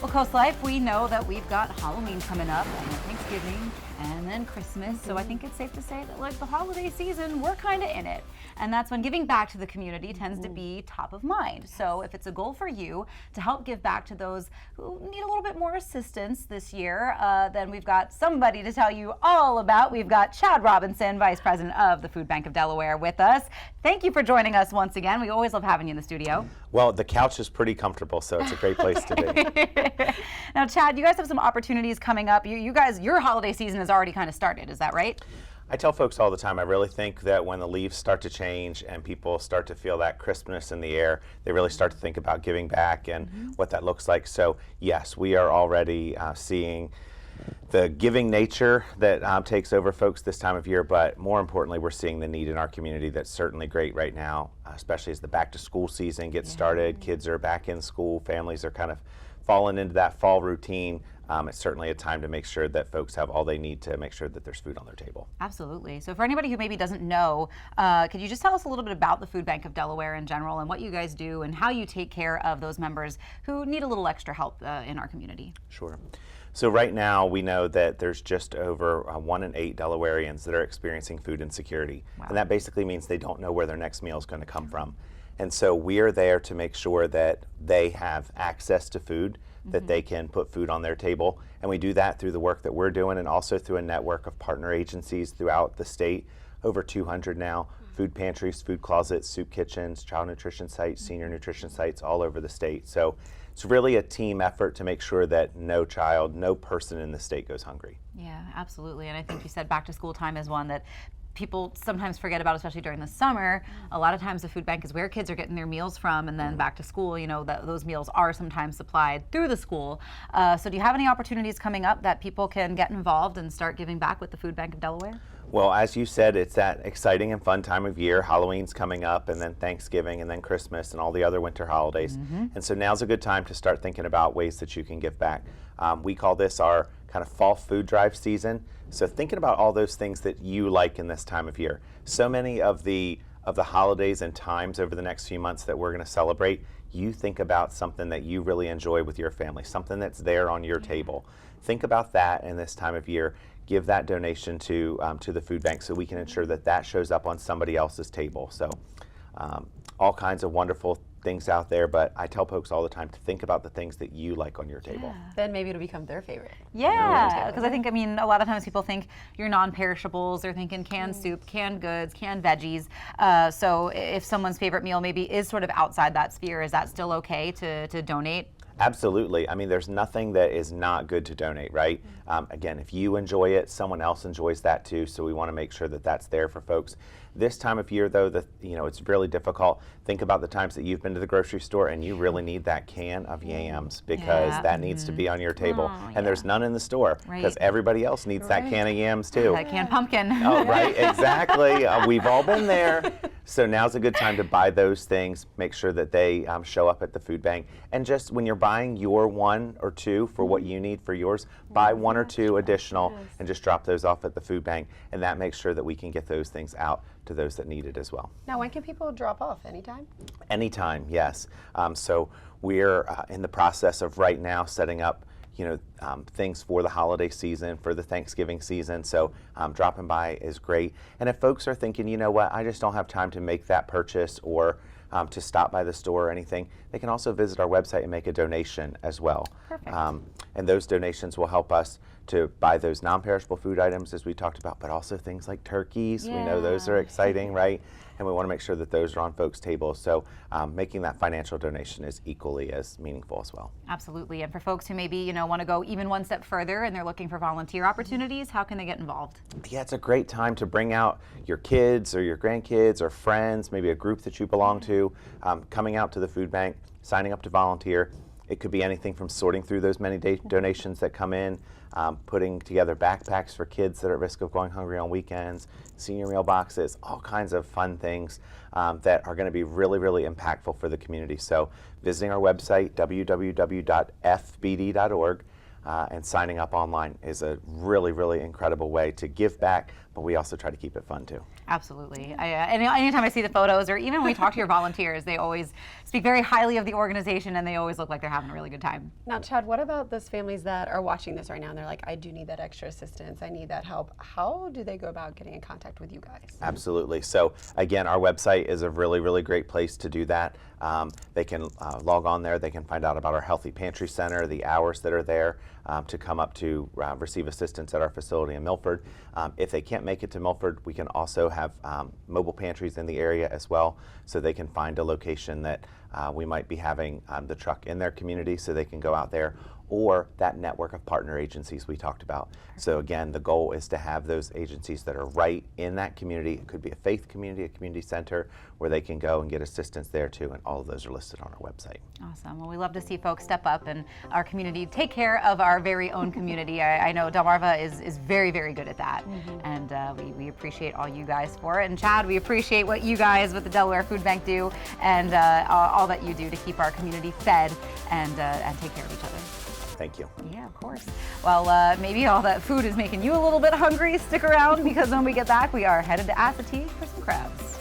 Well, CoastLife, we know that we've got Halloween coming up, and then Thanksgiving, and then Christmas. So I think it's safe to say that, like, the holiday season, we're kind of in it. And that's when giving back to the community tends to be top of mind. So if it's a goal for you to help give back to those who need a little bit more assistance this year, then we've got somebody to tell you all about. We've got Chad Robinson, Vice President of the Food Bank of Delaware, with us. Thank you for joining us once again. We always love having you in the studio. Well, the couch is pretty comfortable, so it's a great place to be. Now, Chad, you guys have some opportunities coming up. You guys, your holiday season has already kind of started. Is that right? I tell folks all the time, I really think that when the leaves start to change and people start to feel that crispness in the air, they really start to think about giving back and what that looks like. So yes, we are already seeing the giving nature that takes over folks this time of year, but more importantly, we're seeing the need in our community that's certainly great right now, especially as the back to school season gets started. Kids are back in school, families are kind of falling into that fall routine. It's certainly a time to make sure that folks have all they need to make sure that there's food on their table. Absolutely. So for anybody who maybe doesn't know, could you just tell us a little bit about the Food Bank of Delaware in general and what you guys do and how you take care of those members who need a little extra help in our community? Sure. So right now we know that there's just over 1 in 8 Delawareans that are experiencing food insecurity. Wow. And that basically means they don't know where their next meal is going to come from. And so we are there to make sure that they have access to food, that they can put food on their table. And we do that through the work that we're doing and also through a network of partner agencies throughout the state, over 200 now, food pantries, food closets, soup kitchens, child nutrition sites, senior nutrition sites all over the state. So it's really a team effort to make sure that no child, no person in the state goes hungry. Yeah, absolutely. And I think you said back to school time is one that people sometimes forget about, especially during the summer. A lot of times the food bank is where kids are getting their meals from, and then back to school, you know, those meals are sometimes supplied through the school. So do you have any opportunities coming up that people can get involved and start giving back with the Food Bank of Delaware? Well, as you said, it's that exciting and fun time of year. Halloween's coming up, and then Thanksgiving, and then Christmas, and all the other winter holidays. And so now's a good time to start thinking about ways that you can give back. We call this our kind of fall food drive season. So thinking about all those things that you like in this time of year. So many of the holidays and times over the next few months that we're going to celebrate, you think about something that you really enjoy with your family, something that's there on your table. Think about that in this time of year. Give that donation to the food bank so we can ensure that that shows up on somebody else's table. So all kinds of wonderful things out there, but I tell folks all the time to think about the things that you like on your table. Then maybe it'll become their favorite. Yeah, because I mean, a lot of times people think your non-perishables, they're thinking canned soup, canned goods, canned veggies. So if someone's favorite meal maybe is sort of outside that sphere, is that still okay to donate? Absolutely. I mean, there's nothing that is not good to donate, right? Again, if you enjoy it, someone else enjoys that too, so we want to make sure that that's there for folks. This time of year, though, it's really difficult. Think about the times that you've been to the grocery store and you really need that can of yams because that needs to be on your table. And there's none in the store because everybody else needs that can of yams too. That canned pumpkin. Oh, right, exactly. We've all been there. So now's a good time to buy those things, make sure that they show up at the food bank. And just when you're buying your 1 or 2 for what you need for yours, buy 1 or 2 additional and just drop those off at the food bank. And that makes sure that we can get those things out to those that need it as well. Now, when can people drop off? Anytime? Anytime, yes. So we're in the process of right now setting up things for the holiday season, for the Thanksgiving season. So dropping by is great. And if folks are thinking, you know what, I just don't have time to make that purchase or to stop by the store or anything, they can also visit our website and make a donation as well. Perfect. And those donations will help us to buy those non-perishable food items as we talked about, but also things like turkeys. We know those are exciting, right? And we want to make sure that those are on folks' tables. So making that financial donation is equally as meaningful as well. Absolutely. And for folks who maybe, want to go even one step further and they're looking for volunteer opportunities, how can they get involved? Yeah, it's a great time to bring out your kids or your grandkids or friends, maybe a group that you belong to, coming out to the food bank, signing up to volunteer. It could be anything from sorting through those many donations that come in, putting together backpacks for kids that are at risk of going hungry on weekends, senior meal boxes, all kinds of fun things that are going to be really, really impactful for the community. So visiting our website, www.fbd.org, and signing up online is a really, really incredible way to give back, but we also try to keep it fun too. Absolutely. Anytime I see the photos, or even when we talk to your volunteers, they always speak very highly of the organization, and they always look like they're having a really good time. Now, Chad, what about those families that are watching this right now and they're like, I do need that extra assistance, I need that help. How do they go about getting in contact with you guys? Absolutely. So again, our website is a really, really great place to do that. They can log on there. They can find out about our Healthy Pantry Center, the hours that are there to come up to receive assistance at our facility in Milford. If they can't make it to Milford, we can also have mobile pantries in the area as well, so they can find a location that we might be having the truck in their community, so they can go out there, or that network of partner agencies we talked about. So again, the goal is to have those agencies that are right in that community. It could be a faith community, a community center, where they can go and get assistance there too, and all of those are listed on our website. Awesome. Well, we love to see folks step up and our community take care of our very own community. I know Delmarva is very, very good at that, and we appreciate all you guys for it. And Chad, we appreciate what you guys with the Delaware Food Bank do, and all that you do to keep our community fed and take care of each other. Thank you. Yeah, of course. Well, maybe all that food is making you a little bit hungry. Stick around, because when we get back, we are headed to Assateague for some crabs.